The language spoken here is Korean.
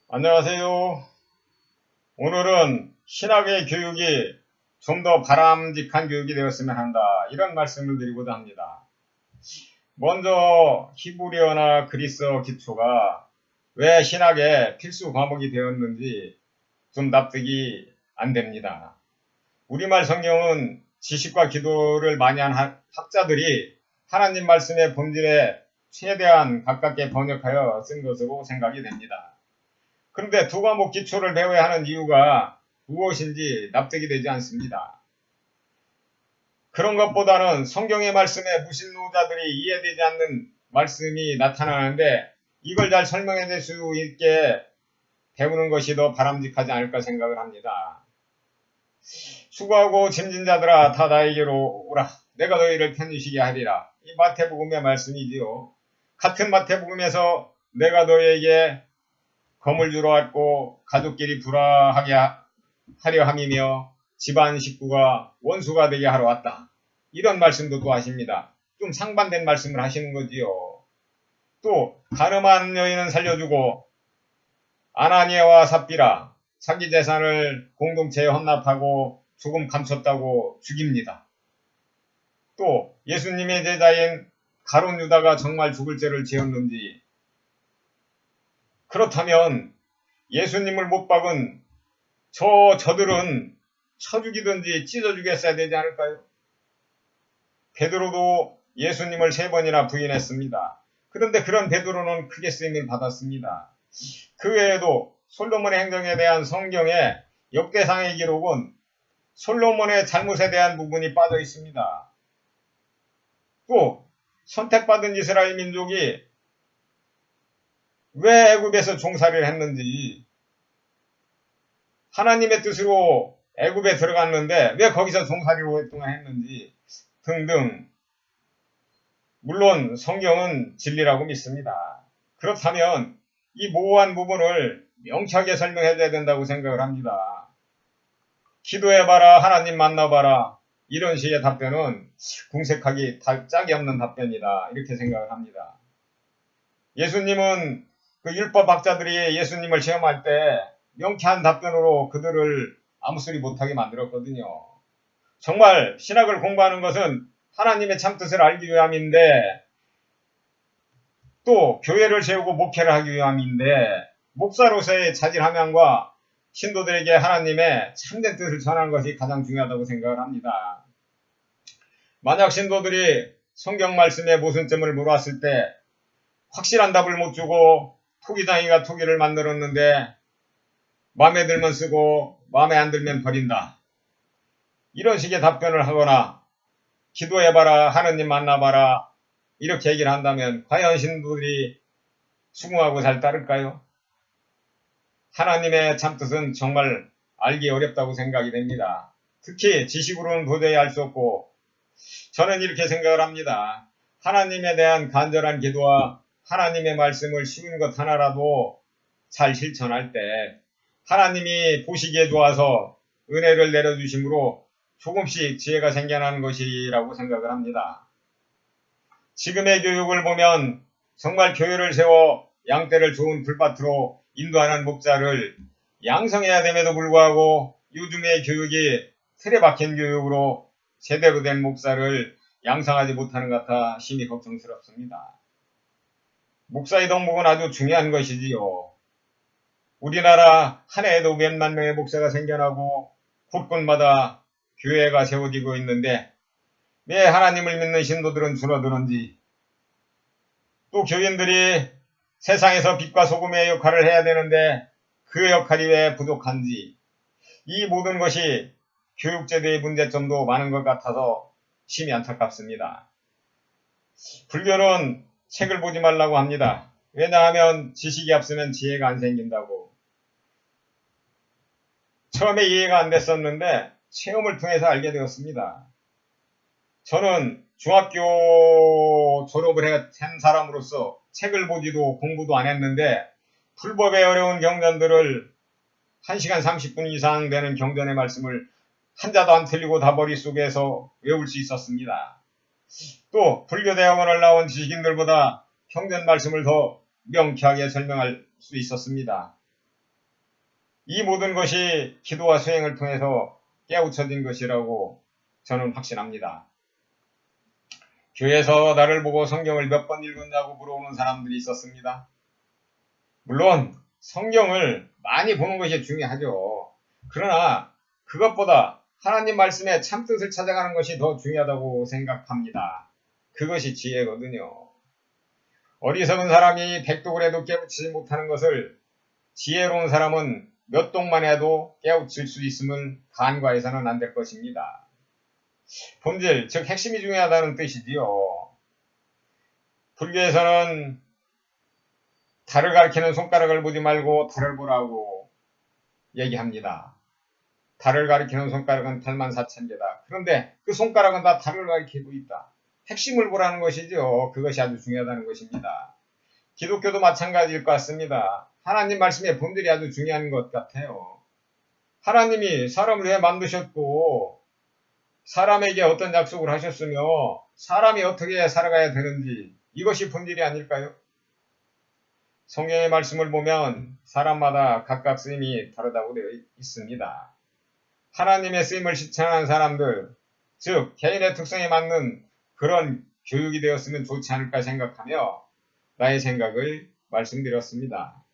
안녕하세요. 오늘은 신학의 교육이 좀 더 바람직한 교육이 되었으면 한다. 이런 말씀을 드리고자 합니다. 먼저 히브리어나 그리스어 기초가 왜 신학의 필수 과목이 되었는지 좀 납득이 안 됩니다. 우리말 성경은 지식과 기도를 많이 한 학자들이 하나님 말씀의 본질에 최대한 가깝게 번역하여 쓴 것으로 생각이 됩니다. 그런데 두 과목 기초를 배워야 하는 이유가 무엇인지 납득이 되지 않습니다. 그런 것보다는 성경의 말씀에 무신론자들이 이해되지 않는 말씀이 나타나는데 이걸 잘 설명해 줄 수 있게 배우는 것이 더 바람직하지 않을까 생각을 합니다. 수고하고 짐진 자들아 다 나에게로 오라. 내가 너희를 편히 쉬게 하리라. 이 마태복음의 말씀이지요. 같은 마태복음에서 내가 너희에게 검을 주러 왔고 가족끼리 불화하게 하려 함이며 집안 식구가 원수가 되게 하러 왔다. 이런 말씀도 또 하십니다. 좀 상반된 말씀을 하시는 거지요. 또 가늠한 여인은 살려주고 아나니아와 삽비라 자기 재산을 공동체에 헌납하고 조금 감췄다고 죽입니다. 또 예수님의 제자인 가룟 유다가 정말 죽을 죄를 지었는지, 그렇다면 예수님을 못 박은 저들은 쳐 죽이든지 찢어 죽였어야 되지 않을까요? 베드로도 예수님을 3번이나 부인했습니다. 그런데 그런 베드로는 크게 쓰임을 받았습니다. 그 외에도 솔로몬의 행정에 대한 성경의 역대상의 기록은 솔로몬의 잘못에 대한 부분이 빠져 있습니다. 또 선택받은 이스라엘 민족이 왜 애굽에서 종살이를 했는지, 하나님의 뜻으로 애굽에 들어갔는데 왜 거기서 종살이를 오랫동안 했는지 등등. 물론 성경은 진리라고 믿습니다. 그렇다면 이 모호한 부분을 명쾌하게 설명해 줘야 된다고 생각을 합니다. 기도해봐라, 하나님 만나봐라, 이런 식의 답변은 궁색하기 짝이 없는 답변이다, 이렇게 생각을 합니다. 예수님은 그 율법학자들이 예수님을 시험할 때 명쾌한 답변으로 그들을 아무 소리 못하게 만들었거든요. 정말 신학을 공부하는 것은 하나님의 참뜻을 알기 위함인데, 또 교회를 세우고 목회를 하기 위함인데, 목사로서의 자질함양과 신도들에게 하나님의 참된 뜻을 전하는 것이 가장 중요하다고 생각을 합니다. 만약 신도들이 성경 말씀의 모순점을 물었을 때 확실한 답을 못 주고 토기장이가 토기를 만들었는데 마음에 들면 쓰고 마음에 안 들면 버린다, 이런 식의 답변을 하거나 기도해봐라, 하느님 만나봐라, 이렇게 얘기를 한다면 과연 신도들이 수긍하고 잘 따를까요? 하나님의 참뜻은 정말 알기 어렵다고 생각이 됩니다. 특히 지식으로는 도저히 알 수 없고, 저는 이렇게 생각을 합니다. 하나님에 대한 간절한 기도와 하나님의 말씀을 쉬운 것 하나라도 잘 실천할 때 하나님이 보시기에 좋아서 은혜를 내려주심으로 조금씩 지혜가 생겨나는 것이라고 생각을 합니다. 지금의 교육을 보면 정말 교회를 세워 양떼를 좋은 불밭으로 인도하는 목자를 양성해야 됨에도 불구하고 요즘의 교육이 틀에 박힌 교육으로 제대로 된 목사를 양성하지 못하는 것 같아 심히 걱정스럽습니다. 목사의 덕목은 아주 중요한 것이지요. 우리나라 한 해에도 몇만 명의 목사가 생겨나고 곳곳마다 교회가 세워지고 있는데 왜 하나님을 믿는 신도들은 줄어드는지, 또 교인들이 세상에서 빛과 소금의 역할을 해야 되는데 그 역할이 왜 부족한지, 이 모든 것이 교육제도의 문제점도 많은 것 같아서 심히 안타깝습니다. 불교는 책을 보지 말라고 합니다. 왜냐하면 지식이 없으면 지혜가 안 생긴다고. 처음에 이해가 안 됐었는데 체험을 통해서 알게 되었습니다. 저는 중학교 졸업을 한 사람으로서 책을 보지도 공부도 안 했는데 불법의 어려운 경전들을 1시간 30분 이상 되는 경전의 말씀을 한자도 안 틀리고 다 머릿속에서 외울 수 있었습니다. 또 불교대학원을 나온 지식인들보다 경전 말씀을 더 명쾌하게 설명할 수 있었습니다. 이 모든 것이 기도와 수행을 통해서 깨우쳐진 것이라고 저는 확신합니다. 교회에서 나를 보고 성경을 몇 번 읽었냐고 물어보는 사람들이 있었습니다. 물론 성경을 많이 보는 것이 중요하죠. 그러나 그것보다 하나님 말씀의 참뜻을 찾아가는 것이 더 중요하다고 생각합니다. 그것이 지혜거든요. 어리석은 사람이 백독을 해도 깨우치지 못하는 것을 지혜로운 사람은 몇 독만 해도 깨우칠 수 있음을 간과해서는 안 될 것입니다. 본질, 즉 핵심이 중요하다는 뜻이지요. 불교에서는 달을 가리키는 손가락을 보지 말고 달을 보라고 얘기합니다. 달을 가리키는 손가락은 달만 4,000개다. 그런데 그 손가락은 다 달을 가리키고 있다. 핵심을 보라는 것이죠. 그것이 아주 중요하다는 것입니다. 기독교도 마찬가지일 것 같습니다. 하나님 말씀의 본질이 아주 중요한 것 같아요. 하나님이 사람을 왜 만드셨고 사람에게 어떤 약속을 하셨으며 사람이 어떻게 살아가야 되는지 이것이 본질이 아닐까요? 성경의 말씀을 보면 사람마다 각각 쓰임이 다르다고 되어 있습니다. 하나님의 쓰임을 실천하는 사람들, 즉 개인의 특성에 맞는 그런 교육이 되었으면 좋지 않을까 생각하며 나의 생각을 말씀드렸습니다.